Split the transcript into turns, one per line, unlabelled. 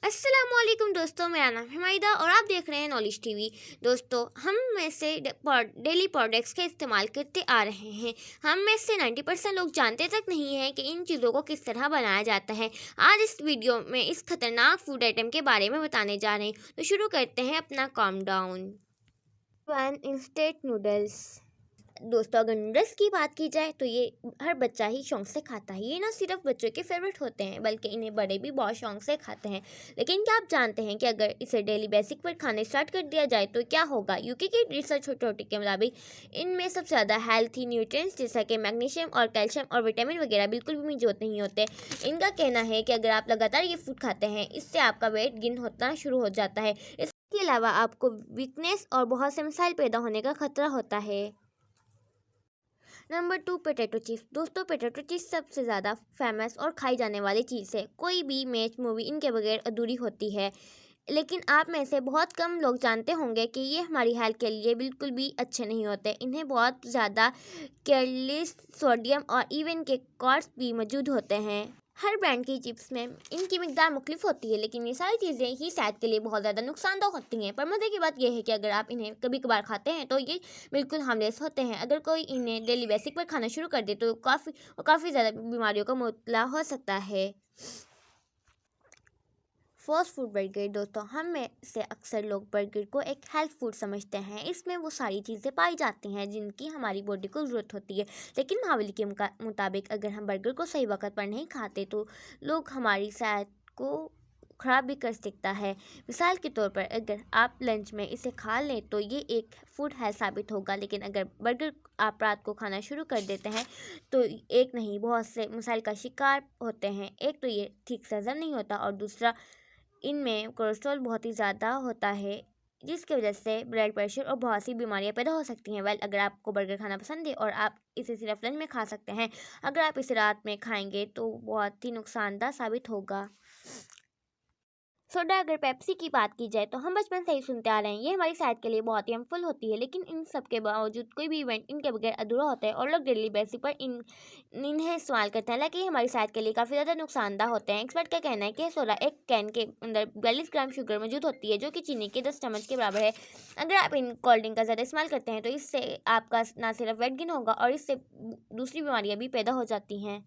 अस्सलामुअलैकुम दोस्तों, मेरा नाम है माइदा और आप देख रहे हैं नॉलेज टीवी। दोस्तों, हम में से डेली प्रोडक्ट्स का इस्तेमाल करते आ रहे हैं। हम में से 90% लोग जानते तक नहीं हैं कि इन चीज़ों को किस तरह बनाया जाता है। आज इस वीडियो में इस खतरनाक फूड आइटम के बारे में बताने जा रहे हैं। तो शुरू करते हैं अपना calm down. One instant noodles. दोस्तों, अगर नूडल्स की बात की जाए तो ये हर बच्चा ही शौक से खाता है। ये ना सिर्फ बच्चों के फेवरेट होते हैं बल्कि इन्हें बड़े भी बहुत शौक से खाते हैं। लेकिन क्या आप जानते हैं कि अगर इसे डेली बेसिक पर खाने स्टार्ट कर दिया जाए तो क्या होगा? यूके की रिसर्च अथॉरिटी के मुताबिक इनमें सबसे ज़्यादा हेल्थी न्यूट्रिएंट्स जैसा कि मैग्नीशियम और कैल्शियम और विटामिन वगैरह बिल्कुल भी मौजूद नहीं होते। इनका कहना है कि अगर आप लगातार ये फूड खाते हैं इससे आपका वेट गेन होना शुरू हो जाता है। इसके अलावा आपको वीकनेस और बहुत से मसाइल पैदा होने का खतरा होता है। Number 2, potato chips. दोस्तों, पोटैटो चिप्स सबसे ज़्यादा फेमस और खाई जाने वाली चीज़ है। कोई भी मैच मूवी इनके बगैर अधूरी होती है। लेकिन आप में से बहुत कम लोग जानते होंगे कि ये हमारी हेल्थ के लिए बिल्कुल भी अच्छे नहीं होते। इन्हें बहुत ज़्यादा कैलोरीज, सोडियम और इवन के कार्ब्स भी मौजूद होते हैं। हर ब्रांड की चिप्स में इनकी मिकदार मुख्तलिफ होती है, लेकिन ये सारी चीज़ें ही सेहत के लिए बहुत ज़्यादा नुकसानदायक होती हैं। पर मज़े की बात यह है कि अगर आप इन्हें कभी कभार खाते हैं तो ये बिल्कुल हार्मलेस होते हैं। अगर कोई इन्हें डेली बेसिक पर खाना शुरू कर दे तो काफ़ी ज़्यादा बीमारियों का मुबतला हो सकता है। Fast food burger. दोस्तों, हम में से अक्सर लोग बर्गर को एक हेल्थ फूड समझते हैं। इसमें वो सारी चीज़ें पाई जाती हैं जिनकी हमारी बॉडी को ज़रूरत होती है। लेकिन महावली के मुताबिक अगर हम बर्गर को सही वक्त पर नहीं खाते तो लोग हमारी सेहत को ख़राब भी कर सकता है। मिसाल के तौर पर अगर आप लंच में इसे खा लें तो ये एक फूड है साबित होगा, लेकिन अगर बर्गर आप रात को खाना शुरू कर देते हैं तो एक नहीं बहुत से मसाइल का शिकार होते हैं। एक तो ये ठीक से हजम नहीं होता और दूसरा इनमें कोलेस्ट्रॉल बहुत ही ज़्यादा होता है, जिसकी वजह से ब्लड प्रेशर और बहुत सी बीमारियां पैदा हो सकती हैं। अगर आपको बर्गर खाना पसंद है और आप इसे सिर्फ लंच में खा सकते हैं, अगर आप इसे रात में खाएंगे तो बहुत ही नुकसानदायक साबित होगा। सोडा। अगर पेप्सी की बात की जाए तो हम बचपन से ही सुनते आ रहे हैं ये हमारी सेहत के लिए बहुत ही हार्मफुल होती है। लेकिन इन सब के बावजूद कोई भी इवेंट इनके बगैर अधूरा होता है और लोग डेली बेसिस पर इन्हें इस्तेमाल करते हैं। हालांकि हमारी सेहत के लिए काफ़ी ज़्यादा नुकसानदायक होते हैं। एक्सपर्ट का कहना है कि सोडा एक कैन के अंदर 42 ग्राम शुगर मौजूद होती है, जो कि चीनी के 10 चम्मच के बराबर है। अगर आप इन कोल्ड ड्रिंक का ज़्यादा इस्तेमाल करते हैं तो इससे आपका ना सिर्फ वेट गेन होगा और इससे दूसरी बीमारियाँ भी पैदा हो जाती हैं।